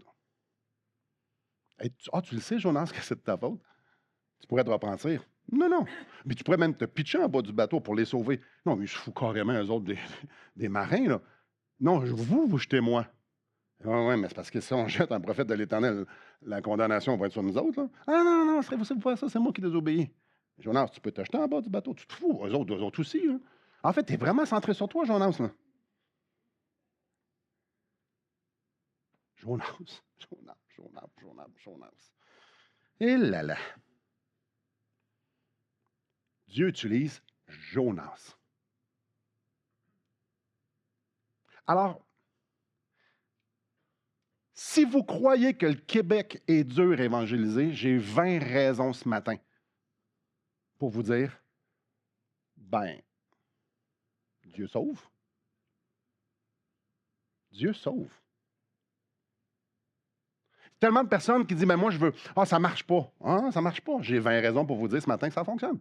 S1: Tu le sais, Jonas, que c'est de ta faute? Tu pourrais te repentir. Non. Mais tu pourrais même te pitcher en bas du bateau pour les sauver. Non, mais je fous carrément eux autres des marins, là. Non, vous jetez moi. Oui, mais c'est parce que si on jette un prophète de l'Éternel, la condamnation va être sur nous autres. Là. Ah non, c'est pas ça, c'est moi qui désobéis. Jonas, tu peux te jeter en bas du bateau, tu te fous, eux autres aussi. Là. En fait, tu es vraiment centré sur toi, Jonas. Là. Jonas. Et là. Dieu utilise Jonas. Alors, si vous croyez que le Québec est dur à évangéliser, j'ai 20 raisons ce matin pour vous dire, Dieu sauve. Dieu sauve. Tellement de personnes qui disent, mais moi je veux, ça marche pas. Ah, ça marche pas. J'ai 20 raisons pour vous dire ce matin que ça fonctionne.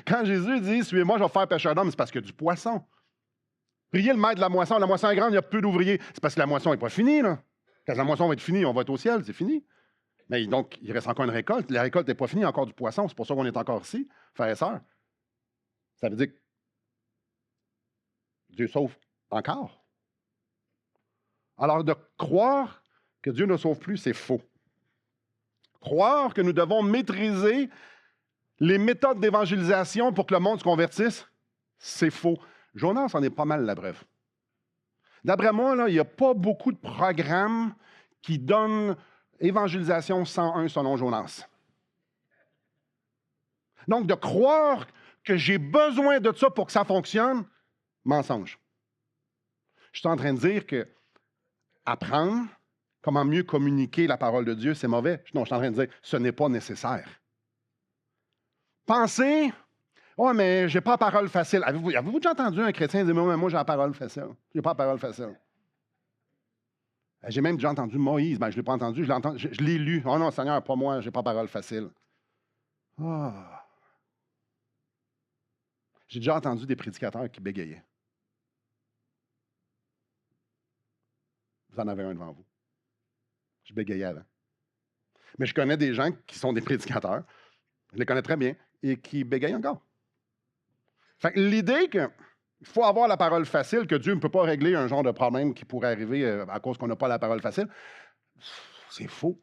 S1: Quand Jésus dit, suivez-moi, je vais faire pêcheur d'hommes, c'est parce qu'il y a du poisson. Priez le maître de la moisson est grande, il y a peu d'ouvriers. C'est parce que la moisson n'est pas finie, là. Quand la moisson va être finie, on va être au ciel, c'est fini. Mais donc, il reste encore une récolte. La récolte n'est pas finie, il y a encore du poisson. C'est pour ça qu'on est encore ici, frères et sœurs. Ça veut dire que Dieu sauve encore. Alors, de croire que Dieu ne sauve plus, c'est faux. Croire que nous devons maîtriser les méthodes d'évangélisation pour que le monde se convertisse, c'est faux. Jonas en est pas mal la preuve. D'après moi, là, il n'y a pas beaucoup de programmes qui donnent évangélisation 101 selon Jonas. Donc, de croire que j'ai besoin de ça pour que ça fonctionne, mensonge. Je suis en train de dire que apprendre comment mieux communiquer la parole de Dieu, c'est mauvais. Non, je suis en train de dire ce n'est pas nécessaire. Pensez, oh, mais j'ai pas la parole facile. Avez-vous déjà entendu un chrétien dire, moi, j'ai la parole facile. J'ai pas la parole facile. J'ai même déjà entendu Moïse. Ben, je ne l'ai pas entendu, je l'ai lu. Oh non, Seigneur, pas moi, j'ai pas la parole facile. Ah. J'ai déjà entendu des prédicateurs qui bégayaient. Vous en avez un devant vous. Je bégayais avant. Mais je connais des gens qui sont des prédicateurs, je les connais très bien, et qui bégayent encore. Fait que l'idée qu'il faut avoir la parole facile, que Dieu ne peut pas régler un genre de problème qui pourrait arriver à cause qu'on n'a pas la parole facile, c'est faux.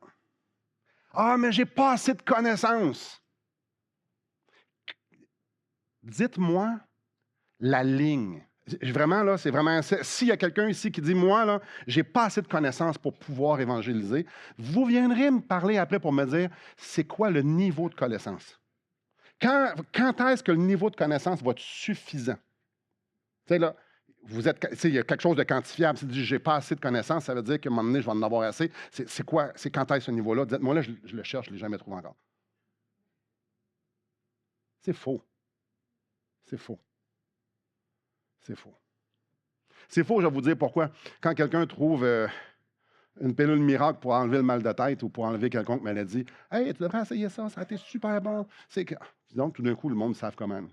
S1: Ah, mais j'ai pas assez de connaissances. Dites-moi la ligne. Vraiment, là, c'est vraiment... S'il y a quelqu'un ici qui dit, moi, là, j'ai pas assez de connaissances pour pouvoir évangéliser, vous viendrez me parler après pour me dire, c'est quoi le niveau de connaissance? Quand est-ce que le niveau de connaissance va être suffisant? Tu sais, là, il y a quelque chose de quantifiable. Si j'ai pas assez de connaissances, ça veut dire qu'à un moment donné, je vais en avoir assez. C'est quoi? C'est quand est-ce ce niveau-là? Dites-moi, là, je le cherche, je ne l'ai jamais trouvé encore. C'est faux. C'est faux. C'est faux. C'est faux, je vais vous dire pourquoi. Quand quelqu'un trouve une pilule miracle pour enlever le mal de tête ou pour enlever quelconque maladie, « Hey, tu devrais essayer ça, ça a été super bon. » Donc, tout d'un coup, le monde ne savent comment. Ils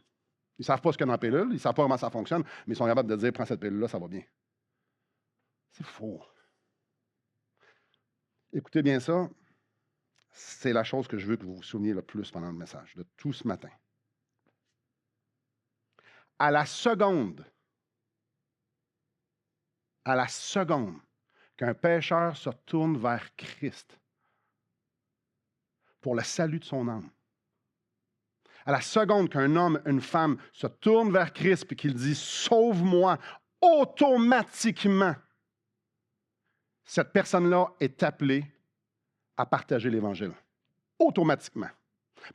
S1: ne savent pas ce qu'il y a dans la pilule, ils ne savent pas comment ça fonctionne, mais ils sont capables de dire, prends cette pilule-là, ça va bien. C'est faux. Écoutez bien ça. C'est la chose que je veux que vous vous souveniez le plus pendant le message de tout ce matin. À la seconde qu'un pécheur se tourne vers Christ pour le salut de son âme, à la seconde qu'un homme, une femme se tourne vers Christ et qu'il dit « Sauve-moi », automatiquement, cette personne-là est appelée à partager l'Évangile. Automatiquement.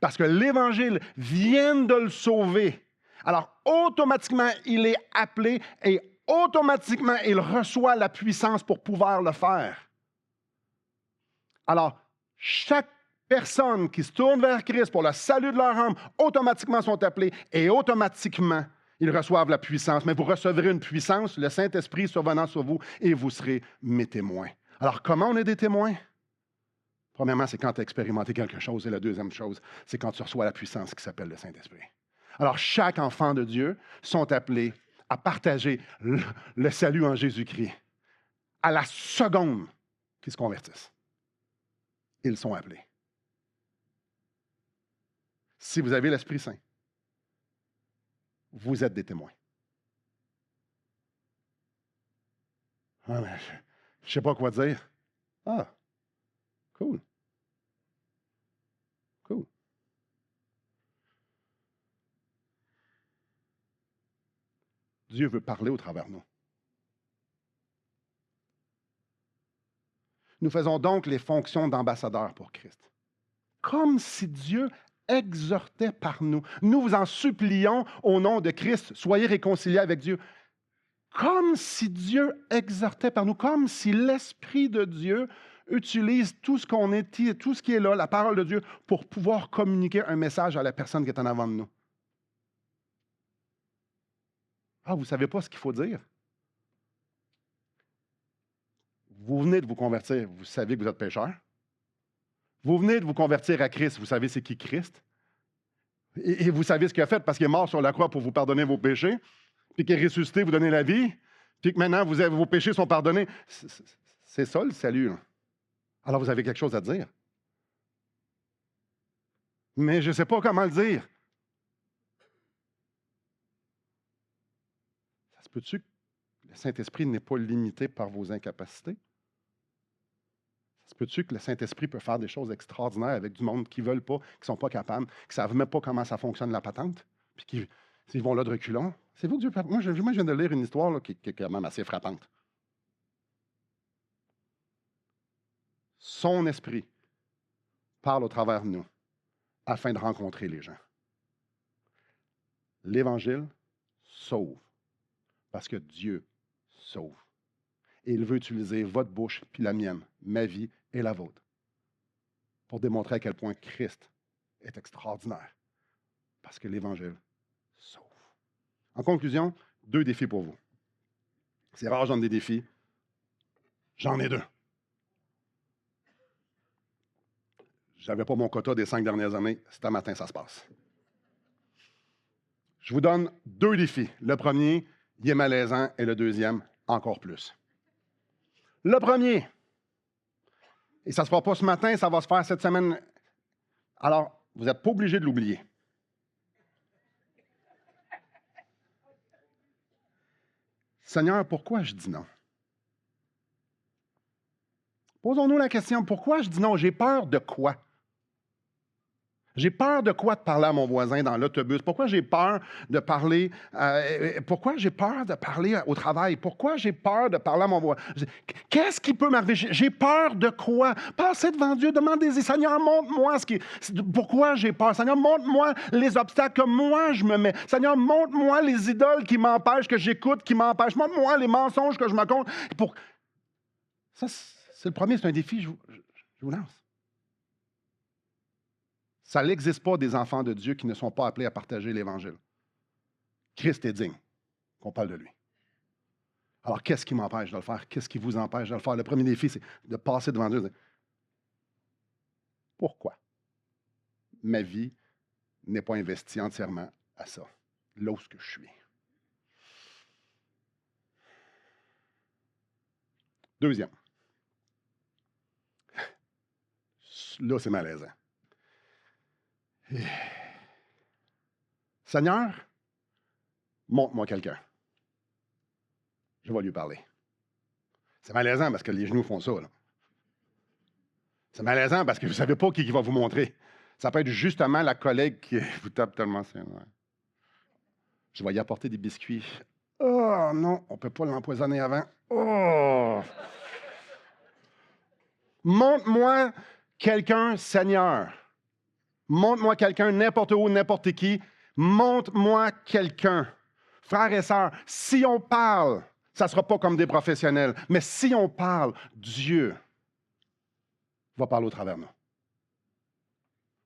S1: Parce que l'Évangile vient de le sauver. Alors, automatiquement, il est appelé et automatiquement, il reçoit la puissance pour pouvoir le faire. Alors, chaque personne qui se tourne vers Christ pour le salut de leur âme, automatiquement sont appelés et automatiquement, ils reçoivent la puissance. Mais vous recevrez une puissance, le Saint-Esprit survenant sur vous, et vous serez mes témoins. Alors, comment on est des témoins? Premièrement, c'est quand tu as expérimenté quelque chose. Et la deuxième chose, c'est quand tu reçois la puissance qui s'appelle le Saint-Esprit. Alors, chaque enfant de Dieu sont appelés à partager le salut en Jésus-Christ à la seconde qu'ils se convertissent. Ils sont appelés. Si vous avez l'Esprit Saint, vous êtes des témoins. Ah, mais je ne sais pas quoi dire. Ah, cool. Cool. Dieu veut parler au travers de nous. Nous faisons donc les fonctions d'ambassadeurs pour Christ. Comme si Dieu exhortait par nous. Nous vous en supplions au nom de Christ, soyez réconciliés avec Dieu. Comme si Dieu exhortait par nous, comme si l'Esprit de Dieu utilise tout ce qu'on est, tout ce qui est là, la parole de Dieu, pour pouvoir communiquer un message à la personne qui est en avant de nous. Ah, vous ne savez pas ce qu'il faut dire? Vous venez de vous convertir, vous savez que vous êtes pécheur. Vous venez de vous convertir à Christ, vous savez c'est qui Christ. Et vous savez ce qu'il a fait parce qu'il est mort sur la croix pour vous pardonner vos péchés, puis qu'il est ressuscité, vous donner la vie, puis que maintenant vos péchés sont pardonnés. C'est ça le salut. Là. Alors vous avez quelque chose à dire. Mais je ne sais pas comment le dire. Ça se peut-tu le Saint-Esprit n'est pas limité par vos incapacités? Ça se peut-tu que le Saint-Esprit peut faire des choses extraordinaires avec du monde qui ne veulent pas, qui ne sont pas capables, qui ne savent même pas comment ça fonctionne la patente, puis qui s'ils vont là de reculons? C'est vous que Dieu peut... Moi, je viens de lire une histoire là, qui est quand même assez frappante. Son esprit parle au travers de nous afin de rencontrer les gens. L'Évangile sauve parce que Dieu sauve. Et il veut utiliser votre bouche puis la mienne, ma vie et la vôtre, pour démontrer à quel point Christ est extraordinaire. Parce que l'Évangile sauve. En conclusion, 2 défis pour vous. C'est rare, j'en ai des défis. J'en ai 2. Je n'avais pas mon quota des 5 dernières années. C'est un matin, ça se passe. Je vous donne 2 défis. Le premier, il est malaisant, et le deuxième, encore plus. Le premier, et ça ne se fera pas ce matin, ça va se faire cette semaine. Alors, vous n'êtes pas obligé de l'oublier. Seigneur, pourquoi je dis non? Posons-nous la question, pourquoi je dis non? J'ai peur de quoi? J'ai peur de quoi de parler à mon voisin dans l'autobus? Pourquoi j'ai peur de parler? Pourquoi j'ai peur de parler au travail? Pourquoi j'ai peur de parler à mon voisin? Qu'est-ce qui peut m'arriver? J'ai peur de quoi? Passez devant Dieu, demandez-y, Seigneur, montre-moi pourquoi j'ai peur. Seigneur, montre-moi les obstacles que moi je me mets. Seigneur, montre-moi les idoles qui m'empêchent, que j'écoute, qui m'empêchent. Montre-moi les mensonges que je me compte. Ça, c'est le premier, c'est un défi, je vous lance. Ça n'existe pas des enfants de Dieu qui ne sont pas appelés à partager l'Évangile. Christ est digne qu'on parle de lui. Alors, qu'est-ce qui m'empêche de le faire? Qu'est-ce qui vous empêche de le faire? Le premier défi, c'est de passer devant Dieu et de dire, pourquoi ma vie n'est pas investie entièrement à ça, là où je suis? Deuxième. Là, c'est malaisant. Seigneur, montre-moi quelqu'un. Je vais lui parler. C'est malaisant parce que les genoux font ça. Là. C'est malaisant parce que vous ne savez pas qui va vous montrer. Ça peut être justement la collègue qui vous tape tellement. Je vais y apporter des biscuits. Oh non, on ne peut pas l'empoisonner avant. Oh! Montre-moi quelqu'un, Seigneur. Montre-moi quelqu'un, n'importe où, n'importe qui. Montre-moi quelqu'un. Frères et sœurs, si on parle, ça ne sera pas comme des professionnels, mais si on parle, Dieu va parler au travers de nous.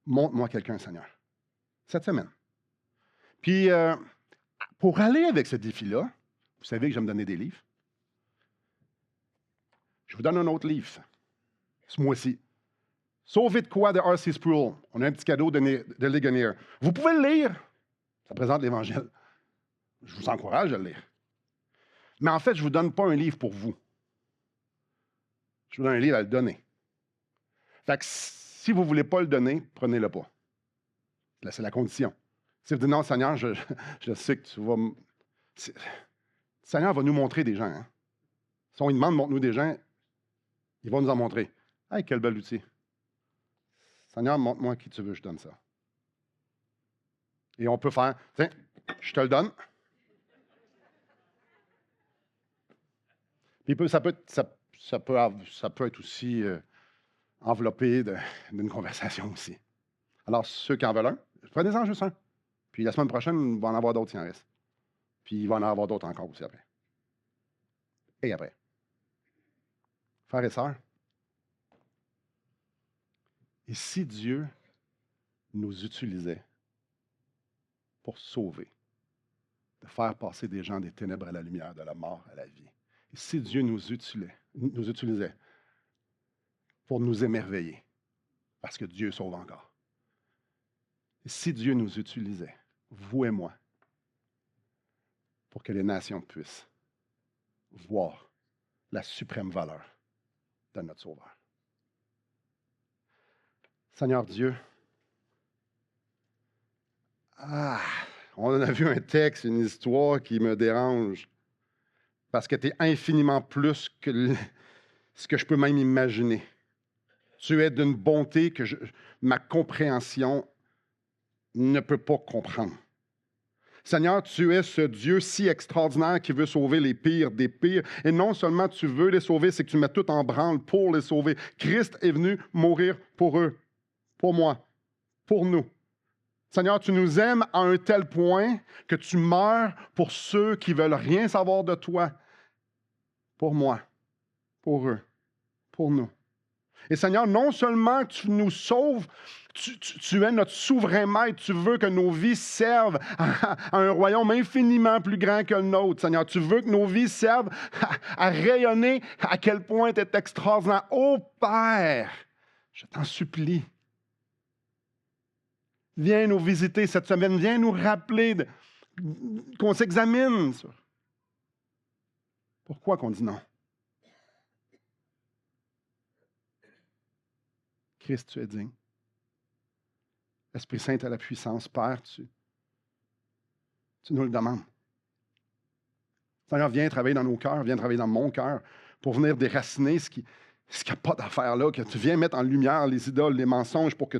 S1: Montre-moi quelqu'un, Seigneur. Cette semaine. Puis, pour aller avec ce défi-là, vous savez que je vais me donner des livres. Je vous donne un autre livre, ce mois-ci. Sauver de quoi de R.C. Sproul. On a un petit cadeau de Ligonier. Vous pouvez le lire. Ça présente l'Évangile. Je vous encourage à le lire. Mais en fait, je ne vous donne pas un livre pour vous. Je vous donne un livre à le donner. Fait que si vous ne voulez pas le donner, prenez-le pas. Là, c'est la condition. Si vous dites non, Seigneur, je sais que tu vas... Le Seigneur va nous montrer des gens. Hein? Si on lui demande, montre-nous des gens, il va nous en montrer. Hey, quel bel outil. Seigneur, montre-moi à qui tu veux que je donne ça. Et on peut faire, tiens, je te le donne. Puis ça peut être aussi enveloppé d'une conversation aussi. Alors, ceux qui en veulent un, prenez-en juste un. Puis la semaine prochaine, il va en avoir d'autres qui en restent. Puis il va en avoir d'autres encore aussi après. Et après. Frères et sœurs, et si Dieu nous utilisait pour sauver, de faire passer des gens des ténèbres à la lumière, de la mort à la vie, et si Dieu nous utilisait pour nous émerveiller, parce que Dieu sauve encore, et si Dieu nous utilisait, vous et moi, pour que les nations puissent voir la suprême valeur de notre Sauveur. Seigneur Dieu, on a vu un texte, une histoire qui me dérange. parce que tu es infiniment plus que ce que je peux même imaginer. Tu es d'une bonté que ma compréhension ne peut pas comprendre. Seigneur, tu es ce Dieu si extraordinaire qui veut sauver les pires des pires. Et non seulement tu veux les sauver, c'est que tu mets tout en branle pour les sauver. Christ est venu mourir pour eux, pour moi, pour nous. Seigneur, tu nous aimes à un tel point que tu meurs pour ceux qui veulent rien savoir de toi. Pour moi, pour eux, pour nous. Et Seigneur, non seulement tu nous sauves, tu es notre souverain maître. Tu veux que nos vies servent à un royaume infiniment plus grand que le nôtre, Seigneur. Tu veux que nos vies servent à rayonner à quel point tu es extraordinaire. Ô Père, je t'en supplie. Viens nous visiter cette semaine. Viens nous rappeler qu'on s'examine sur pourquoi qu'on dit non. Christ, tu es digne. L'Esprit Saint a la puissance. Père, tu nous le demandes. Seigneur, viens travailler dans nos cœurs, viens travailler dans mon cœur pour venir déraciner ce qui n'a pas d'affaire là, que tu viens mettre en lumière les idoles, les mensonges pour que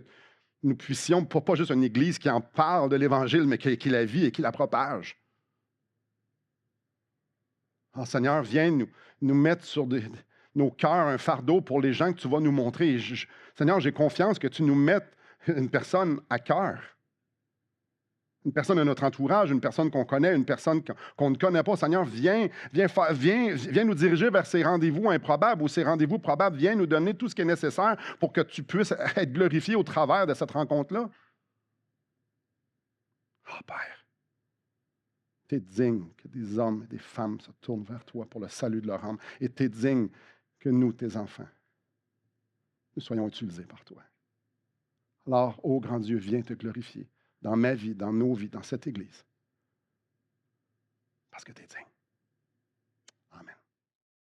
S1: nous puissions, pas juste une Église qui en parle de l'Évangile, mais qui la vit et qui la propage. Alors, Seigneur, viens nous mettre sur nos cœurs un fardeau pour les gens que tu vas nous montrer. Seigneur, j'ai confiance que tu nous mettes une personne à cœur. Une personne de notre entourage, une personne qu'on connaît, une personne qu'on ne connaît pas. Seigneur, viens nous diriger vers ces rendez-vous improbables ou ces rendez-vous probables. Viens nous donner tout ce qui est nécessaire pour que tu puisses être glorifié au travers de cette rencontre-là. Oh, Père, tu es digne que des hommes et des femmes se tournent vers toi pour le salut de leur âme. Et tu es digne que nous, tes enfants, nous soyons utilisés par toi. Alors, ô grand Dieu, viens te glorifier dans ma vie, dans nos vies, dans cette Église. Parce que tu es digne.